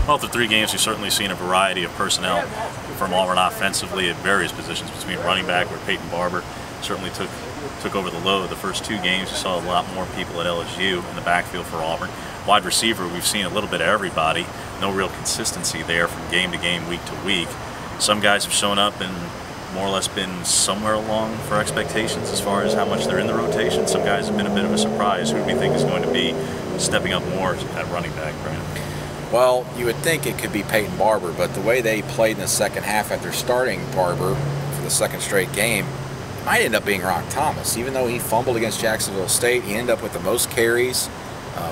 Well, the 3 games, we've certainly seen a variety of personnel from Auburn offensively at various positions between running back, where Peyton Barber certainly took over the load. The first 2 games, you saw a lot more people at LSU in the backfield for Auburn. Wide receiver, we've seen a little bit of everybody. No real consistency there from game to game, week to week. Some guys have shown up and more or less been somewhere along for expectations as far as how much they're in the rotation. Some guys have been a bit of a surprise. Who do we think is going to be stepping up more at running back, Brandon? Well, you would think it could be Peyton Barber, but the way they played in the second half after starting Barber for the 2nd straight game, it might end up being Rock Thomas. Even though he fumbled against Jacksonville State, he ended up with the most carries,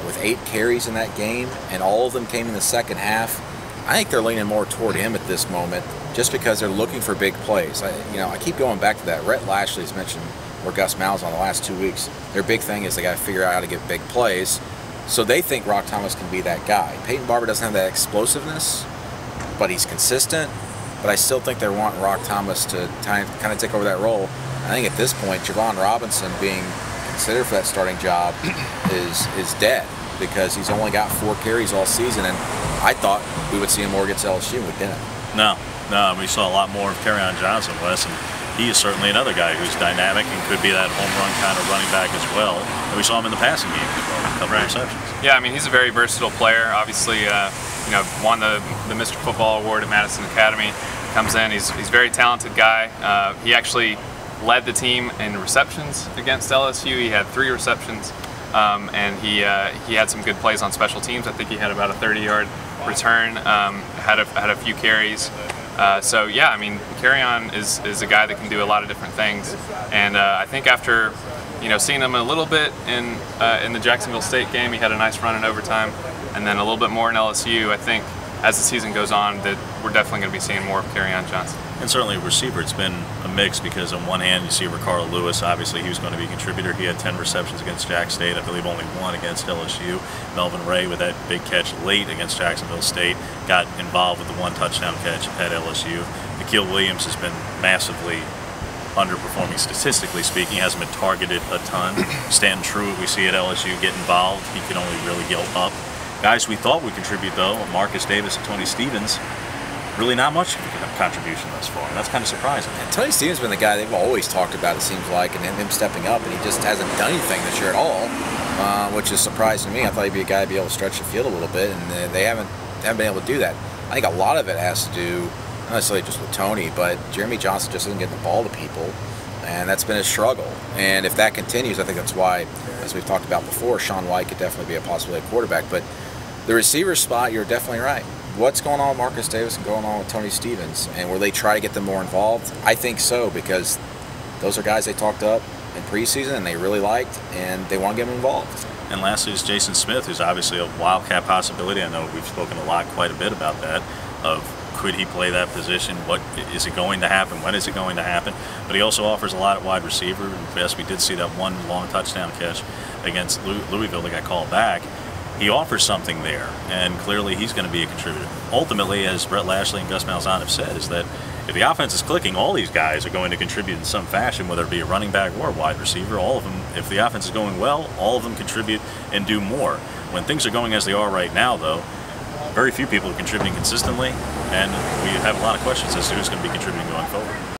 with 8 carries in that game, and all of them came in the second half. I think they're leaning more toward him at this moment, just because they're looking for big plays. I keep going back to that. Rhett Lashley's mentioned, or Gus Malzahn the last 2 weeks. Their big thing is they got to figure out how to get big plays. So they think Rock Thomas can be that guy. Peyton Barber doesn't have that explosiveness, but he's consistent. But I still think they want Rock Thomas to kind of take over that role. I think at this point, Javon Robinson being considered for that starting job is dead, because he's only got 4 carries all season, and I thought we would see him more against LSU, and we didn't. No, we saw a lot more of Kerryon Johnson, Wes, and he is certainly another guy who's dynamic and could be that home run kind of running back as well. And we saw him in the passing game as well, a couple of receptions. Yeah, I mean, he's a very versatile player. Obviously, won the Mr. Football Award at Madison Academy. Comes in, he's a very talented guy. He actually led the team in receptions against LSU. He had 3 receptions, and he had some good plays on special teams. I think he had about a 30-yard return. Had a few carries. So yeah, I mean, Kerryon is a guy that can do a lot of different things, and I think after seeing him a little bit in the Jacksonville State game, he had a nice run in overtime, and then a little bit more in LSU. I think as the season goes on, that we're definitely going to be seeing more of Kerryon Johnson. And certainly receiver, it's been a mix, because on one hand you see Ricardo Lewis. Obviously he was going to be a contributor. He had 10 receptions against Jack State, I believe only 1 against LSU. Melvin Ray, with that big catch late against Jacksonville State, got involved with the 1 touchdown catch at LSU. Nikhil Williams has been massively underperforming statistically speaking. He hasn't been targeted a ton. Stanton Truitt, we see at LSU, get involved. He can only really go up. Guys we thought would contribute, though, Marcus Davis and Tony Stevens, really not much contribution thus far, and that's kind of surprising. And Tony Stevens has been the guy they've always talked about, it seems like, and him stepping up, and he just hasn't done anything this year at all, which is surprising to me. I thought he'd be a guy to be able to stretch the field a little bit, and they haven't been able to do that. I think a lot of it has to do, not necessarily just with Tony, but Jeremy Johnson just isn't getting the ball to people, and that's been a struggle. And if that continues, I think that's why, as we've talked about before, Sean White could definitely be a possibility quarterback. But the receiver spot, you're definitely right. What's going on with Marcus Davis and going on with Tony Stevens? And will they try to get them more involved? I think so, because those are guys they talked up in preseason and they really liked, and they want to get them involved. And lastly is Jason Smith, who's obviously a wildcat possibility. I know we've spoken quite a bit about that, of could he play that position? What is it going to happen? When is it going to happen? But he also offers a lot at wide receiver. And yes, we did see that 1 long touchdown catch against Louisville that got called back. He offers something there, and clearly he's going to be a contributor. Ultimately, as Rhett Lashley and Gus Malzahn have said, is that if the offense is clicking, all these guys are going to contribute in some fashion, whether it be a running back or a wide receiver. All of them, if the offense is going well, all of them contribute and do more. When things are going as they are right now, though, very few people are contributing consistently, and we have a lot of questions as to who's going to be contributing going forward.